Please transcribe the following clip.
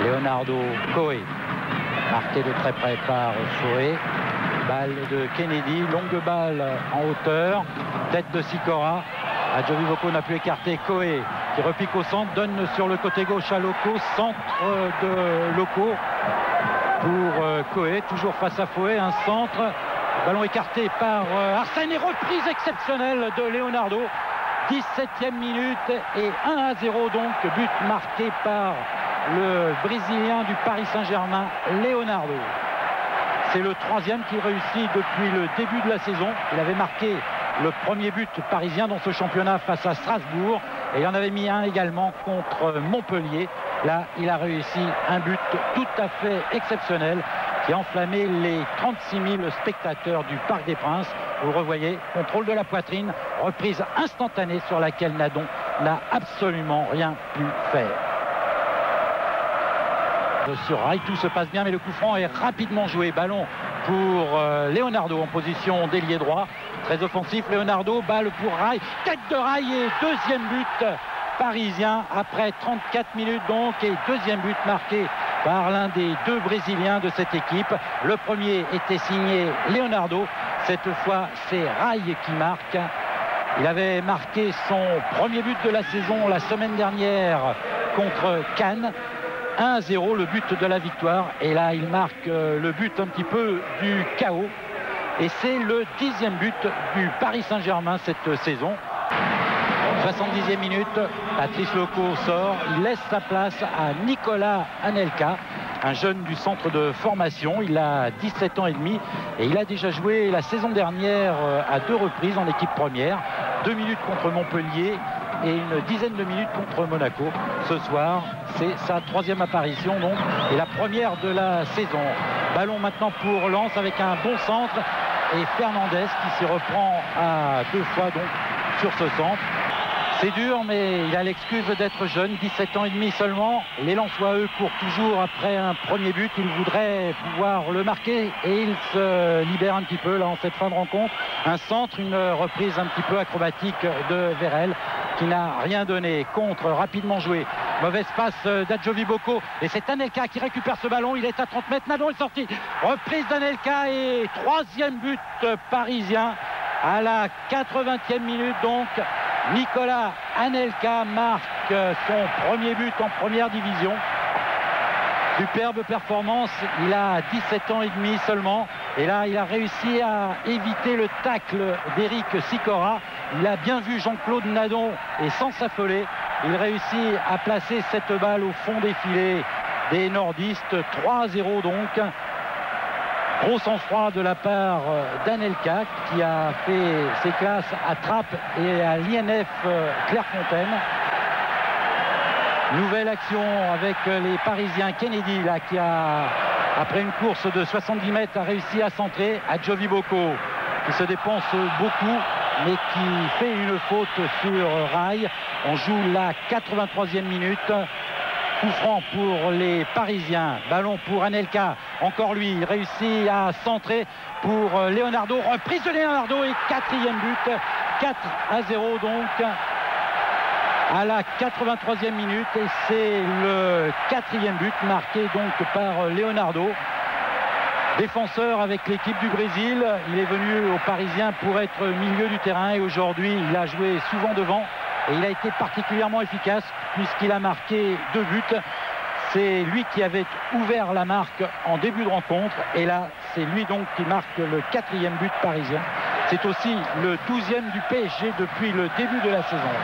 Leonardo Coe, marqué de très près par Foé. Balle de Kennedy, longue balle en hauteur, tête de Sicora. Adjoviboko n'a pu écarter Coe qui repique au centre, donne sur le côté gauche à Loco, centre de Loco pour Coe, toujours face à Foé, un centre, ballon écarté par Arsène et reprise exceptionnelle de Leonardo. 17e minute et 1-0 donc, but marqué par le Brésilien du Paris Saint-Germain, Leonardo. C'est le troisième qu'il réussit depuis le début de la saison. Il avait marqué le premier but parisien dans ce championnat face à Strasbourg et il en avait mis un également contre Montpellier. Là, il a réussi un but tout à fait exceptionnel qui a enflammé les 36 000 spectateurs du Parc des Princes. Vous le revoyez, contrôle de la poitrine, reprise instantanée sur laquelle Nadon n'a absolument rien pu faire. Sur Rai, tout se passe bien, mais le coup franc est rapidement joué. Ballon pour Leonardo en position d'ailier droit. Très offensif, Leonardo, balle pour Rai. Tête de Rai et deuxième but parisien après 34 minutes donc. Et deuxième but marqué par l'un des deux Brésiliens de cette équipe. Le premier était signé Leonardo. Cette fois, c'est Rai qui marque. Il avait marqué son premier but de la saison la semaine dernière contre Cannes. 1-0, le but de la victoire. Et là, il marque le but un petit peu du chaos. Et c'est le 10e but du Paris Saint-Germain cette saison. 70e minute, Patrice Loco sort. Il laisse sa place à Nicolas Anelka, un jeune du centre de formation. Il a 17 ans et demi et il a déjà joué la saison dernière à 2 reprises en équipe première. 2 minutes contre Montpellier et une dizaine de minutes contre Monaco. Ce soir, c'est sa 3e apparition donc et la première de la saison. Ballon maintenant pour Lens avec un bon centre et Fernandez qui s'y reprend à 2 fois donc sur ce centre. C'est dur, mais il a l'excuse d'être jeune, 17 ans et demi seulement. Les Lensois, eux, courent toujours après un premier but. Ils voudraient pouvoir le marquer et ils se libèrent un petit peu là en cette fin de rencontre. Un centre, une reprise un petit peu acrobatique de Vérel qui n'a rien donné. Contre, rapidement joué. Mauvaise passe d'Adjoviboko et c'est Anelka qui récupère ce ballon. Il est à 30 mètres. Nadon est sorti. Reprise d'Anelka et 3e but parisien à la 80e minute donc. Nicolas Anelka marque son premier but en première division. Superbe performance, il a 17 ans et demi seulement. Et là, il a réussi à éviter le tacle d'Éric Sicora. Il a bien vu Jean-Claude Nadon et sans s'affoler, il réussit à placer cette balle au fond des filets des nordistes. 3-0 donc. Gros sang-froid de la part d'Anelka qui a fait ses classes à Trappes et à l'INF Clairefontaine. Nouvelle action avec les Parisiens. Kennedy là qui a, après une course de 70 mètres, a réussi à centrer. Adjoviboko qui se dépense beaucoup mais qui fait une faute sur Rai. On joue la 83e minute. Coup franc pour les Parisiens. Ballon pour Anelka. Encore lui, il réussit à centrer pour Leonardo. Reprise de Leonardo et 4e but. 4-0 donc à la 83e minute. Et c'est le 4e but marqué donc par Leonardo. Défenseur avec l'équipe du Brésil. Il est venu aux Parisiens pour être milieu du terrain et aujourd'hui il a joué souvent devant. Et il a été particulièrement efficace puisqu'il a marqué 2 buts. C'est lui qui avait ouvert la marque en début de rencontre. Et là, c'est lui donc qui marque le 4e but parisien. C'est aussi le 12e du PSG depuis le début de la saison.